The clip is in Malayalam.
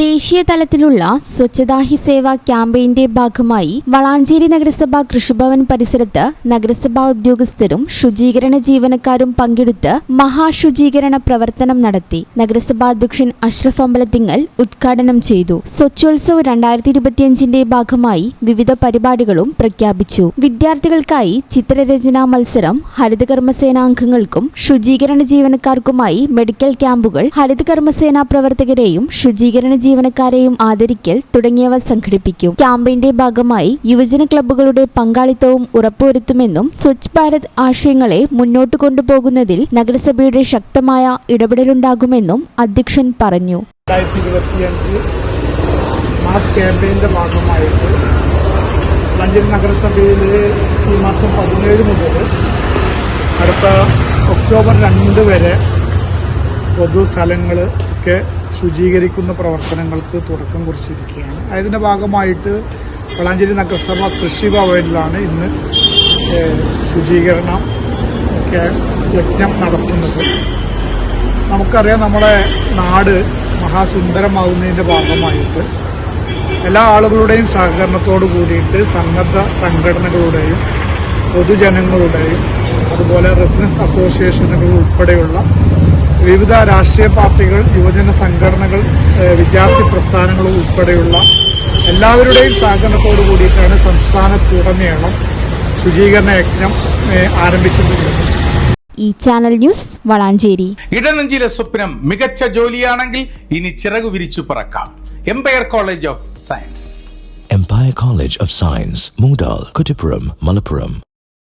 ദേശീയ തലത്തിലുള്ള സ്വച്ഛതാ ഹി സേവ ക്യാമ്പയിന്റെ ഭാഗമായി വളാഞ്ചേരി നഗരസഭ കൃഷിഭവൻ പരിസരത്ത് നഗരസഭാ ഉദ്യോഗസ്ഥരും ശുചീകരണ ജീവനക്കാരും പങ്കെടുത്ത് മഹാശുചീകരണ പ്രവർത്തനം നടത്തി. നഗരസഭാ അധ്യക്ഷൻ അഷ്റഫ് അമ്പലത്തിങ്ങൽ ഉദ്ഘാടനം ചെയ്തു. സ്വച്ഛോത്സവ് 2025ന്റെ ഭാഗമായി വിവിധ പരിപാടികളും പ്രഖ്യാപിച്ചു. വിദ്യാർത്ഥികൾക്കായി ചിത്രരചനാ മത്സരം, ഹരിതകർമ്മസേനാംഗങ്ങൾക്കും ശുചീകരണ ജീവനക്കാർക്കുമായി മെഡിക്കൽ ക്യാമ്പുകൾ, ഹരിതകർമ്മസേനാ പ്രവർത്തകരെയും ശുചീകരണ ജീവനക്കാരെയും ആദരിക്കൽ തുടങ്ങിയവ സംഘടിപ്പിക്കും. ക്യാമ്പയിന്റെ ഭാഗമായി യുവജന ക്ലബ്ബുകളുടെ പങ്കാളിത്തവും ഉറപ്പുവരുത്തുമെന്നും സ്വച്ഛ് ഭാരത് ആശയങ്ങളെ മുന്നോട്ട് കൊണ്ടുപോകുന്നതിൽ നഗരസഭയുടെ ശക്തമായ ഇടപെടലുണ്ടാകുമെന്നും അധ്യക്ഷൻ പറഞ്ഞു. 2025 മാസ് ക്യാമ്പയിന്റെ ഭാഗമായിട്ട് വളാഞ്ചേരി നഗരസഭയിൽ ഈ മാസം 17 മുതൽ അടുത്ത ഒക്ടോബർ 2 വരെ പൊതുസ്ഥലങ്ങൾ ഒക്കെ ശുചീകരിക്കുന്ന പ്രവർത്തനങ്ങൾക്ക് തുടക്കം കുറിച്ചിരിക്കുകയാണ്. അതിന്റെ ഭാഗമായിട്ട് വളാഞ്ചേരി നഗരസഭ കൃഷിഭവനിലാണ് ഇന്ന് ശുചീകരണം യജ്ഞം നടത്തുന്നത്. നമുക്കറിയാം, നമ്മുടെ നാട് മഹാസുന്ദരമാവുന്നതിന്റെ ഭാഗമായിട്ട് എല്ലാ ആളുകളുടെയും സഹകരണത്തോടു കൂടിയിട്ട് സന്നദ്ധ സംഘടനകളുടെയും പൊതുജനങ്ങളുടെയും അതുപോലെ റെസിഡൻസ് അസോസിയേഷനുകൾ ഉൾപ്പെടെയുള്ള വിവിധ രാഷ്ട്രീയ പാർട്ടികൾ, യുവജന സംഘടനകൾ, വിദ്യാർത്ഥി പ്രസ്ഥാനങ്ങൾ ഉൾപ്പെടെയുള്ള എല്ലാവരുടെയും സഹകരണത്തോടു കൂടിയിട്ടാണ് സംസ്ഥാനത്തുടനീളം ശുചീകരണ യജ്ഞം ആരംഭിച്ചിട്ടുള്ളത്. ഈ ചാനൽ ന്യൂസ് വളാഞ്ചേരി. ഇടനെഞ്ചിലെ സ്വപ്നം മികച്ച ജോലിയാണെങ്കിൽ ഇനി ചിറകു വിരിച്ചു പറക്കാം. Empire College of Science. Empire College of Science, Moondal, Kuttipuram, Malappuram.